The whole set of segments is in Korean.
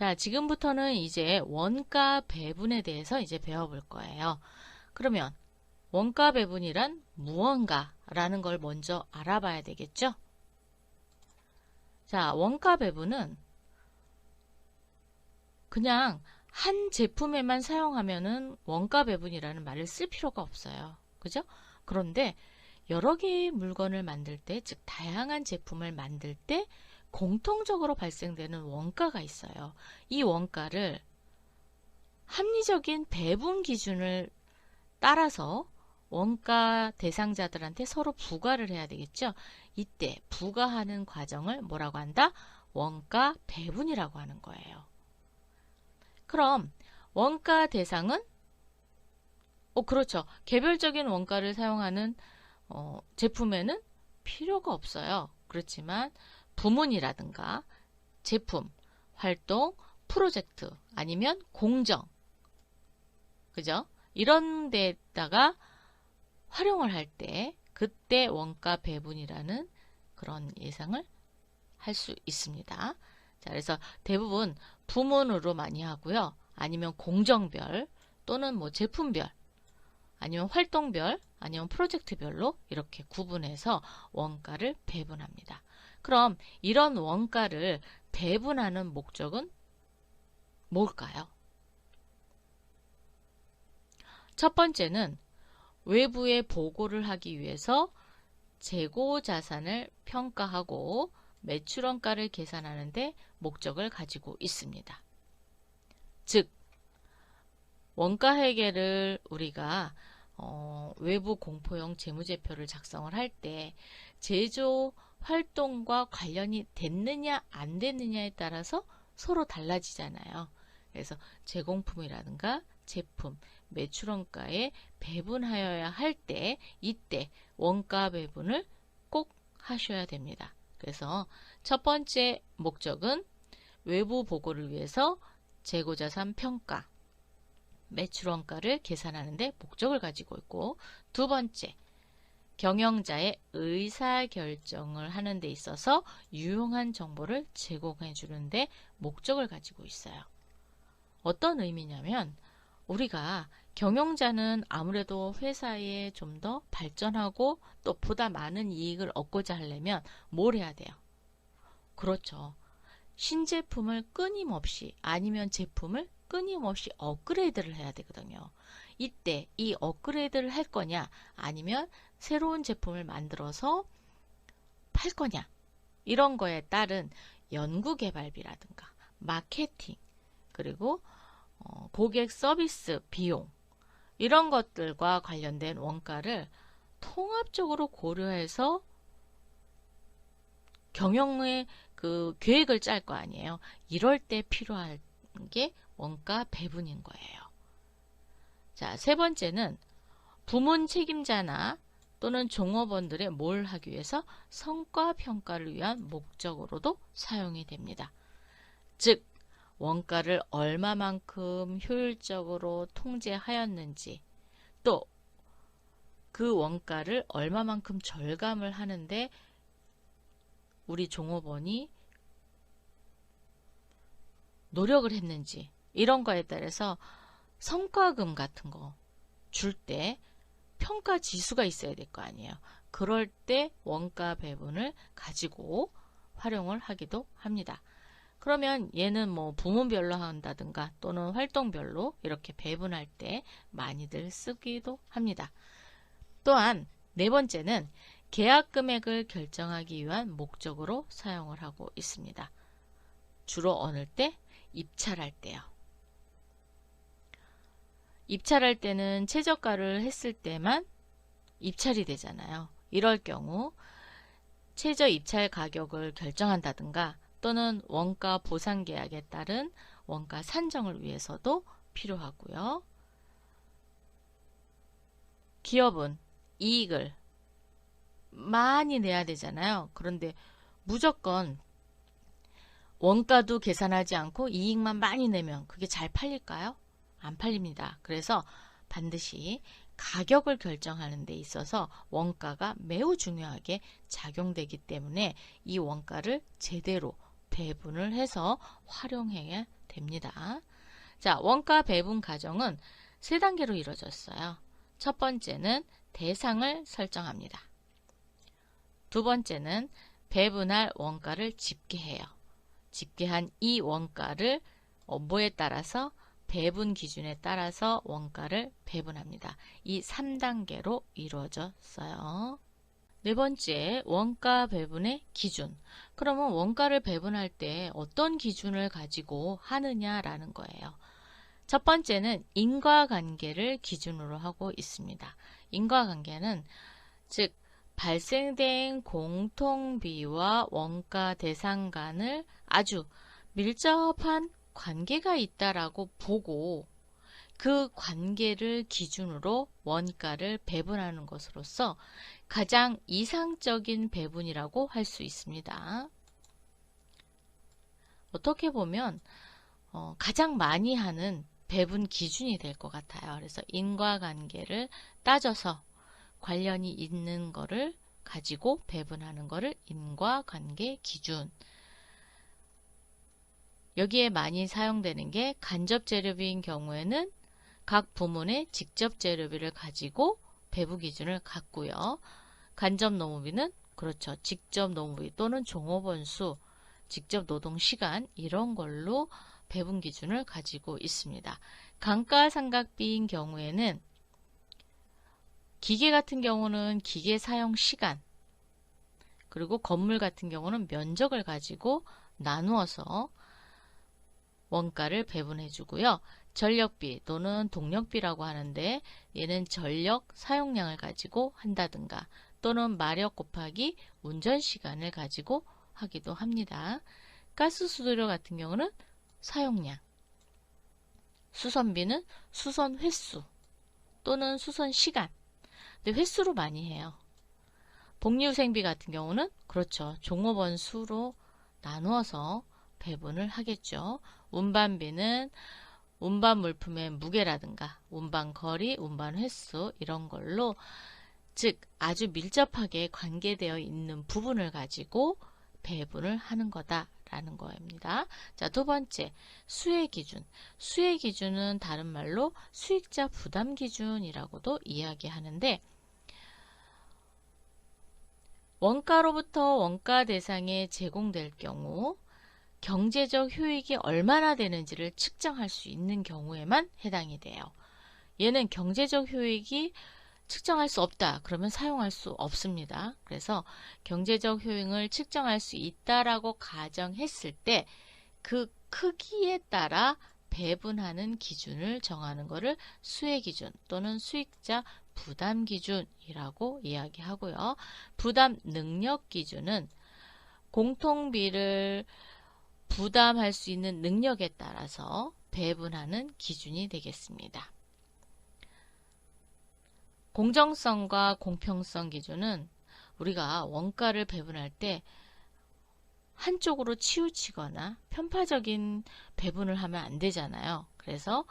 자, 지금부터는 이제 원가 배분에 대해서 이제 배워볼 거예요. 그러면 원가 배분이란 무언가라는 걸 먼저 알아봐야 되겠죠? 자, 원가 배분은 그냥 한 제품에만 사용하면은 원가 배분이라는 말을 쓸 필요가 없어요. 그죠? 그런데 여러 개의 물건을 만들 때, 즉 다양한 제품을 만들 때 공통적으로 발생되는 원가가 있어요. 이 원가를 합리적인 배분 기준을 따라서 원가 대상자들한테 서로 부과를 해야 되겠죠. 이때 부과하는 과정을 뭐라고 한다? 원가 배분이라고 하는 거예요. 그럼 원가 대상은 그렇죠. 개별적인 원가를 사용하는 제품에는 필요가 없어요. 그렇지만 부문이라든가 제품, 활동, 프로젝트 아니면 공정, 그죠? 이런 데다가 활용을 할 때 그때 원가 배분이라는 그런 예상을 할 수 있습니다. 자, 그래서 대부분 부문으로 많이 하고요. 아니면 공정별 또는 뭐 제품별 아니면 활동별 아니면 프로젝트별로 이렇게 구분해서 원가를 배분합니다. 그럼 이런 원가를 배분하는 목적은 뭘까요? 첫 번째는 외부에 보고를 하기 위해서 재고 자산을 평가하고 매출원가를 계산하는 데 목적을 가지고 있습니다. 즉, 원가 회계를 우리가 외부 공포형 재무제표를 작성을 할 때 제조 활동과 관련이 됐느냐 안 됐느냐에 따라서 서로 달라지잖아요. 그래서 제공품이라든가 제품, 매출원가에 배분하여야 할 때 이때 원가 배분을 꼭 하셔야 됩니다. 그래서 첫 번째 목적은 외부 보고를 위해서 재고자산 평가, 매출원가를 계산하는 데 목적을 가지고 있고, 두 번째, 경영자의 의사결정을 하는 데 있어서 유용한 정보를 제공해 주는데 목적을 가지고 있어요. 어떤 의미냐면 우리가 경영자는 아무래도 회사에 좀 더 발전하고 또 보다 많은 이익을 얻고자 하려면 뭘 해야 돼요? 그렇죠. 신제품을 끊임없이 아니면 제품을 끊임없이 업그레이드를 해야 되거든요. 이때 이 업그레이드를 할 거냐 아니면 새로운 제품을 만들어서 팔 거냐 이런 거에 따른 연구개발비라든가 마케팅 그리고 고객 서비스 비용 이런 것들과 관련된 원가를 통합적으로 고려해서 경영의 그 계획을 짤 거 아니에요. 이럴 때 필요한 게 원가 배분인 거예요. 자, 세 번째는 부문 책임자나 또는 종업원들의 뭘 하기 위해서 성과 평가를 위한 목적으로도 사용이 됩니다. 즉, 원가를 얼마만큼 효율적으로 통제하였는지 또 그 원가를 얼마만큼 절감을 하는데 우리 종업원이 노력을 했는지 이런 거에 따라서 성과금 같은 거 줄 때 평가 지수가 있어야 될 거 아니에요. 그럴 때 원가 배분을 가지고 활용을 하기도 합니다. 그러면 얘는 뭐 부문별로 한다든가 또는 활동별로 이렇게 배분할 때 많이들 쓰기도 합니다. 또한 네 번째는 계약 금액을 결정하기 위한 목적으로 사용을 하고 있습니다. 주로 어느 때? 입찰할 때요. 입찰할 때는 최저가를 했을 때만 입찰이 되잖아요. 이럴 경우 최저 입찰 가격을 결정한다든가 또는 원가 보상 계약에 따른 원가 산정을 위해서도 필요하고요. 기업은 이익을 많이 내야 되잖아요. 그런데 무조건 원가도 계산하지 않고 이익만 많이 내면 그게 잘 팔릴까요? 안 팔립니다. 그래서 반드시 가격을 결정하는 데 있어서 원가가 매우 중요하게 작용되기 때문에 이 원가를 제대로 배분을 해서 활용해야 됩니다. 됩니다. 자, 원가 배분 과정은 세 단계로 이루어졌어요. 첫 번째는 대상을 설정합니다. 두 번째는 배분할 원가를 집계해요. 집계한 이 원가를 뭐에 따라서 배분 기준에 따라서 원가를 배분합니다. 이 3단계로 이루어졌어요. 네 번째, 원가 배분의 기준. 그러면 원가를 배분할 때 어떤 기준을 가지고 하느냐라는 거예요. 첫 번째는 인과관계를 기준으로 하고 있습니다. 인과관계는 즉 발생된 공통비와 원가 대상 간을 아주 밀접한 관계가 있다라고 보고 그 관계를 기준으로 원가를 배분하는 것으로서 가장 이상적인 배분이라고 할 수 있습니다. 어떻게 보면 가장 많이 하는 배분 기준이 될 것 같아요. 그래서 인과관계를 따져서 관련이 있는 거를 가지고 배분하는 거를 인과관계 기준. 여기에 많이 사용되는 게 간접재료비인 경우에는 각 부문의 직접재료비를 가지고 배분 기준을 갖고요. 간접노무비는 그렇죠. 직접 노무비 또는 종업원수, 직접 노동시간 이런 걸로 배분 기준을 가지고 있습니다. 감가상각비인 경우에는 기계 같은 경우는 기계 사용 시간, 그리고 건물 같은 경우는 면적을 가지고 나누어서 원가를 배분해 주고요. 전력비 또는 동력비라고 하는데 얘는 전력 사용량을 가지고 한다든가 또는 마력 곱하기 운전시간을 가지고 하기도 합니다. 가스 수도료 같은 경우는 사용량, 수선비는 수선 횟수 또는 수선 시간, 근데 횟수로 많이 해요. 복리후생비 같은 경우는 그렇죠. 종업원 수로 나누어서 배분을 하겠죠. 운반비는 운반 물품의 무게라든가 운반 거리, 운반 횟수 이런 걸로 즉 아주 밀접하게 관계되어 있는 부분을 가지고 배분을 하는 거다라는 겁니다. 자, 두 번째, 수혜 기준. 수혜 기준은 다른 말로 수익자 부담 기준이라고도 이야기하는데 원가로부터 원가 대상에 제공될 경우 경제적 효익이 얼마나 되는지를 측정할 수 있는 경우에만 해당이 돼요. 얘는 경제적 효익이 측정할 수 없다. 그러면 사용할 수 없습니다. 그래서 경제적 효용을 측정할 수 있다라고 가정했을 때 그 크기에 따라 배분하는 기준을 정하는 것을 수혜 기준 또는 수익자 부담 기준이라고 이야기하고요. 부담 능력 기준은 공통비를 부담할 수 있는 능력에 따라서 배분하는 기준이 되겠습니다. 공정성과 공평성 기준은 우리가 원가를 배분할 때 한쪽으로 치우치거나 편파적인 배분을 하면 안 되잖아요. 그래서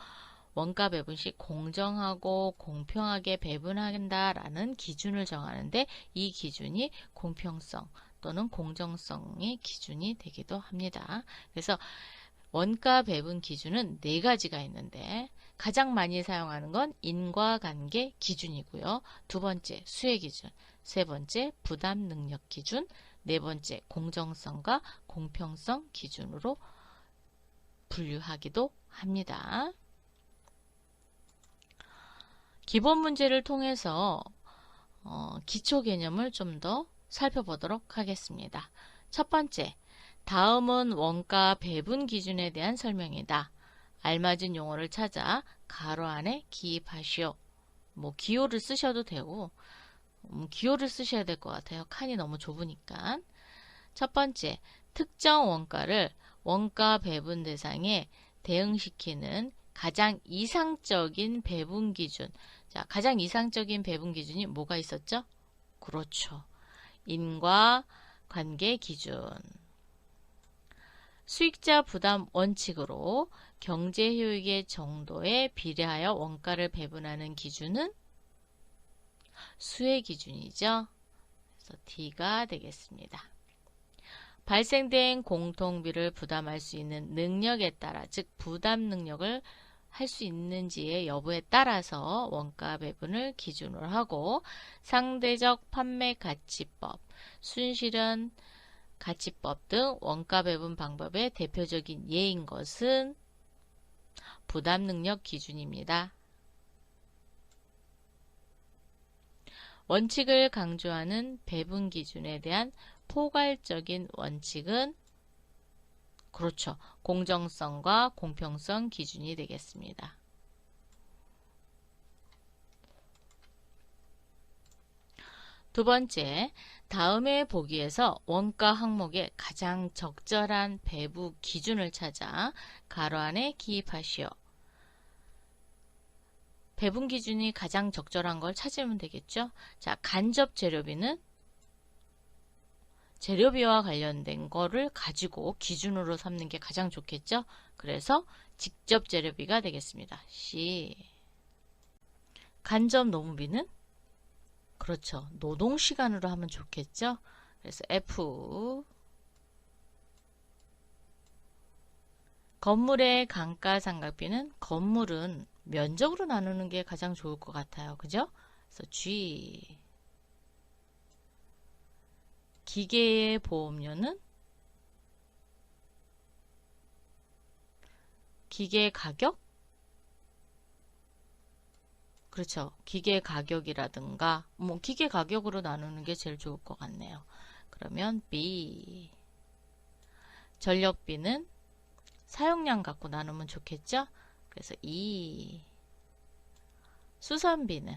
원가 배분 시 공정하고 공평하게 배분한다라는 기준을 정하는데 이 기준이 공평성 또는 공정성의 기준이 되기도 합니다. 그래서 원가 배분 기준은 4가지가 있는데 가장 많이 사용하는 건 인과관계 기준이고요. 두 번째 수혜 기준, 세 번째 부담 능력 기준, 네 번째 공정성과 공평성 기준으로 분류하기도 합니다. 기본 문제를 통해서 기초 개념을 좀 더 살펴보도록 하겠습니다. 첫 번째, 다음은 원가 배분 기준에 대한 설명이다. 알맞은 용어를 찾아 가로 안에 기입하시오. 기호를 쓰셔도 되고 기호를 쓰셔야 될 것 같아요. 칸이 너무 좁으니까. 첫 번째, 특정 원가를 원가 배분 대상에 대응시키는 가장 이상적인 배분 기준. 자, 가장 이상적인 배분 기준이 뭐가 있었죠? 그렇죠. 인과관계 기준. 수익자 부담 원칙으로 경제효익의 정도에 비례하여 원가를 배분하는 기준은 수혜 기준이죠. 그래서 D가 되겠습니다. 발생된 공통비를 부담할 수 있는 능력에 따라, 즉 부담 능력을 할 수 있는지의 여부에 따라서 원가 배분을 기준으로 하고, 상대적 판매 가치법, 순실현 가치법 등 원가 배분 방법의 대표적인 예인 것은 부담 능력 기준입니다. 원칙을 강조하는 배분 기준에 대한 포괄적인 원칙은 그렇죠. 공정성과 공평성 기준이 되겠습니다. 두 번째, 다음의 보기에서 원가 항목의 가장 적절한 배분 기준을 찾아 가로 안에 기입하시오. 배분 기준이 가장 적절한 걸 찾으면 되겠죠. 자, 간접 재료비는 재료비와 관련된 거를 가지고 기준으로 삼는 게 가장 좋겠죠. 그래서 직접 재료비가 되겠습니다. C. 간접 노무비는 그렇죠. 노동시간으로 하면 좋겠죠. 그래서 F. 건물의 감가상각비는 건물은 면적으로 나누는 게 가장 좋을 것 같아요. 그죠? 그래서 G. 기계의 보험료는 기계 가격? 그렇죠. 기계 가격이라든가 뭐 기계 가격으로 나누는 게 제일 좋을 것 같네요. 그러면 B. 전력비는 사용량 갖고 나누면 좋겠죠? 그래서 E. 수선비는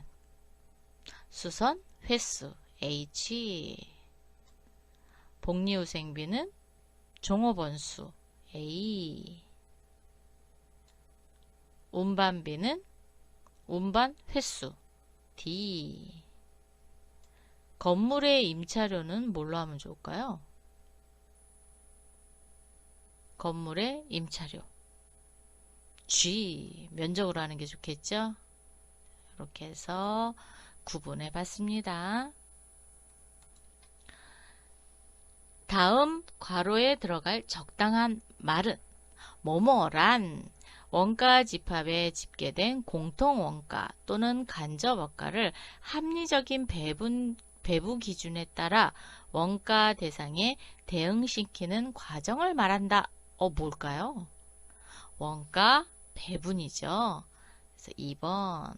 수선 횟수 H. 복리후생비는 종업원수 A. 운반비는 운반 횟수 D. 건물의 임차료는 뭘로 하면 좋을까요? 건물의 임차료 G. 면적으로 하는 게 좋겠죠? 이렇게 해서 구분해 봤습니다. 다음 괄호에 들어갈 적당한 말은 뭐뭐란 원가 집합에 집계된 공통 원가 또는 간접 원가를 합리적인 배분 기준에 따라 원가 대상에 대응시키는 과정을 말한다. 뭘까요? 원가 배분이죠. 그래서 2번.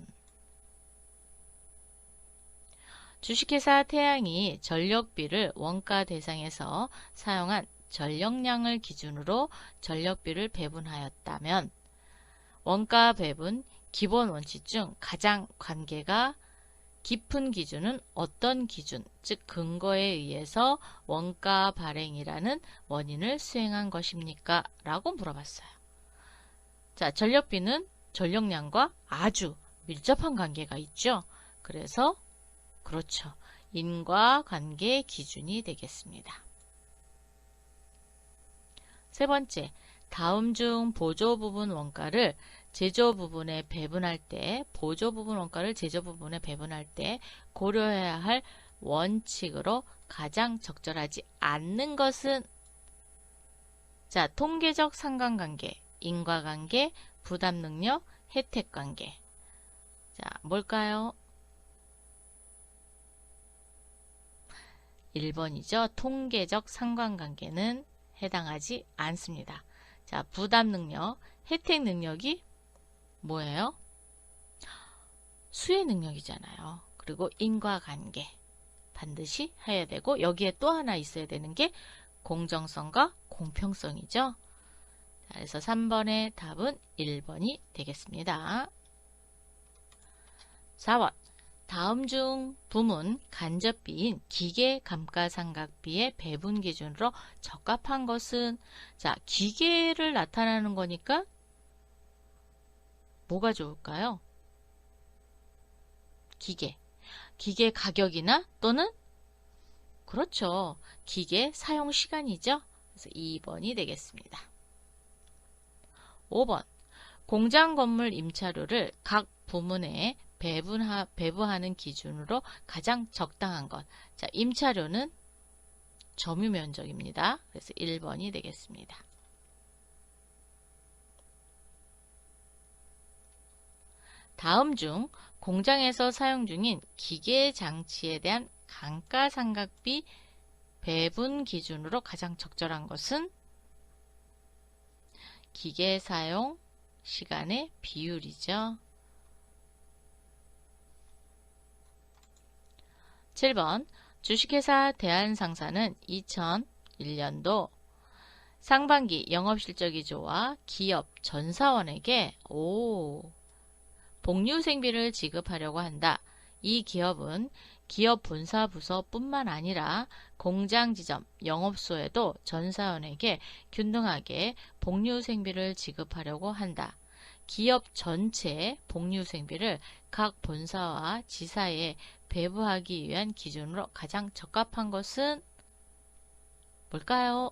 주식회사 태양이 전력비를 원가 대상에서 사용한 전력량을 기준으로 전력비를 배분하였다면 원가 배분 기본 원칙 중 가장 관계가 깊은 기준은 어떤 기준, 즉 근거에 의해서 원가 발행이라는 원인을 수행한 것입니까? 라고 물어봤어요. 자, 전력비는 전력량과 아주 밀접한 관계가 있죠. 그래서 그렇죠. 인과관계 기준이 되겠습니다. 세 번째, 다음 중 보조 부분 원가를 제조 부분에 배분할 때, 보조 부분 원가를 제조 부분에 배분할 때 고려해야 할 원칙으로 가장 적절하지 않는 것은 자, 통계적 상관관계, 인과관계, 부담능력, 혜택관계. 자, 뭘까요? 1번이죠. 통계적 상관관계는 해당하지 않습니다. 자, 부담능력, 혜택능력이 뭐예요? 수혜 능력이잖아요. 그리고 인과관계 반드시 해야 되고 여기에 또 하나 있어야 되는 게 공정성과 공평성이죠. 자, 그래서 3번의 답은 1번이 되겠습니다. 4번. 다음 중 부문 간접비인 기계 감가상각비의 배분 기준으로 적합한 것은 자, 기계를 나타내는 거니까 뭐가 좋을까요? 기계 가격이나 또는 그렇죠. 기계 사용 시간이죠. 그래서 2번이 되겠습니다. 5번. 공장 건물 임차료를 각 부문에 배부하는 기준으로 가장 적당한 것. 자, 임차료는 점유 면적입니다. 그래서 1번이 되겠습니다. 다음 중 공장에서 사용 중인 기계 장치에 대한 감가상각비 배분 기준으로 가장 적절한 것은 기계 사용 시간의 비율이죠. 7번 주식회사 대한상사는 2001년도 상반기 영업실적이 좋아 기업 전사원에게 복리후생비를 지급하려고 한다. 이 기업은 기업 본사 부서뿐만 아니라 공장 지점, 영업소에도 전사원에게 균등하게 복리후생비를 지급하려고 한다. 기업 전체의 복리후생비를 각 본사와 지사에 배부하기 위한 기준으로 가장 적합한 것은 뭘까요?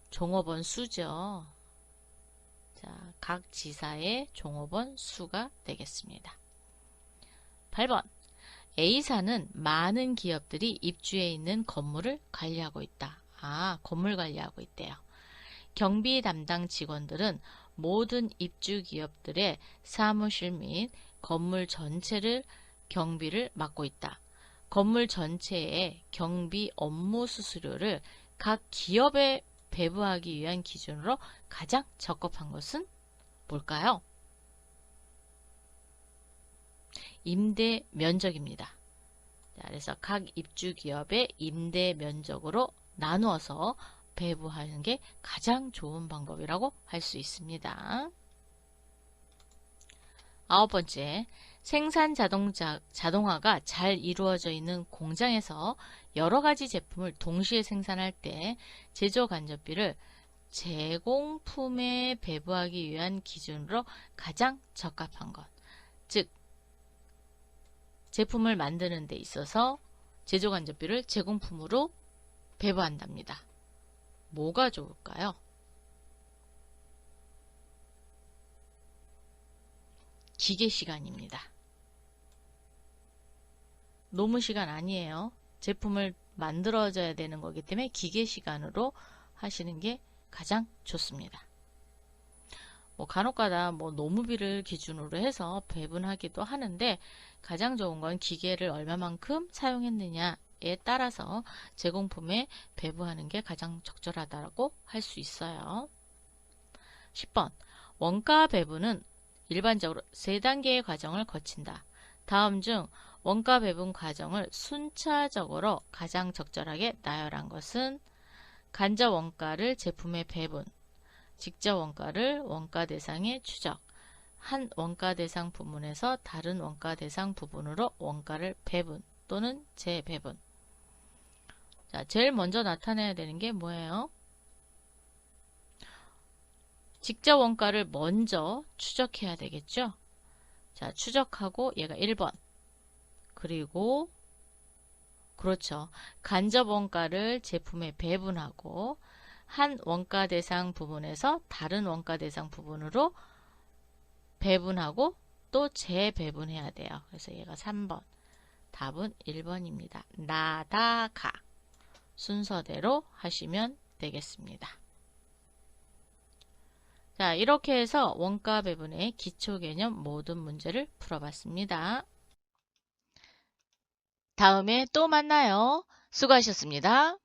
종업원 수죠. 자, 각 지사의 종업원 수가 되겠습니다. 8번 A사는 많은 기업들이 입주해 있는 건물을 관리하고 있다. 건물 관리하고 있대요. 경비 담당 직원들은 모든 입주 기업들의 사무실 및 건물 전체를 경비를 맡고 있다. 건물 전체의 경비 업무 수수료를 각 기업에 배부하기 위한 기준으로 가장 적합한 것은 뭘까요? 임대 면적입니다. 자, 그래서 각 입주 기업의 임대 면적으로 나누어서 배부하는 게 가장 좋은 방법이라고 할 수 있습니다. 9번째, 생산 자동화가 잘 이루어져 있는 공장에서 여러 가지 제품을 동시에 생산할 때 제조 간접비를 제공품에 배부하기 위한 기준으로 가장 적합한 것. 즉, 제품을 만드는 데 있어서 제조 간접비를 제공품으로 배부한답니다. 뭐가 좋을까요? 기계 시간입니다. 노무 시간 아니에요. 제품을 만들어져야 되는 거기 때문에 기계 시간으로 하시는 게 가장 좋습니다. 간혹가다 노무비를 기준으로 해서 배분하기도 하는데 가장 좋은 건 기계를 얼마만큼 사용했느냐에 따라서 제공품에 배부하는 게 가장 적절하다고 할 수 있어요. 10번 원가 배분은 일반적으로 3단계의 과정을 거친다. 다음 중 원가 배분 과정을 순차적으로 가장 적절하게 나열한 것은 간접 원가를 제품의 배분, 직접 원가를 원가 대상의 추적, 한 원가 대상 부문에서 다른 원가 대상 부분으로 원가를 배분 또는 재배분. 자, 제일 먼저 나타내야 되는 게 뭐예요? 직접 원가를 먼저 추적해야 되겠죠? 자, 추적하고 얘가 1번. 그리고 그렇죠. 간접 원가를 제품에 배분하고 한 원가 대상 부분에서 다른 원가 대상 부분으로 배분하고 또 재배분해야 돼요. 그래서 얘가 3번. 답은 1번입니다. 나다가 순서대로 하시면 되겠습니다. 자, 이렇게 해서 원가 배분의 기초 개념 모든 문제를 풀어봤습니다. 다음에 또 만나요. 수고하셨습니다.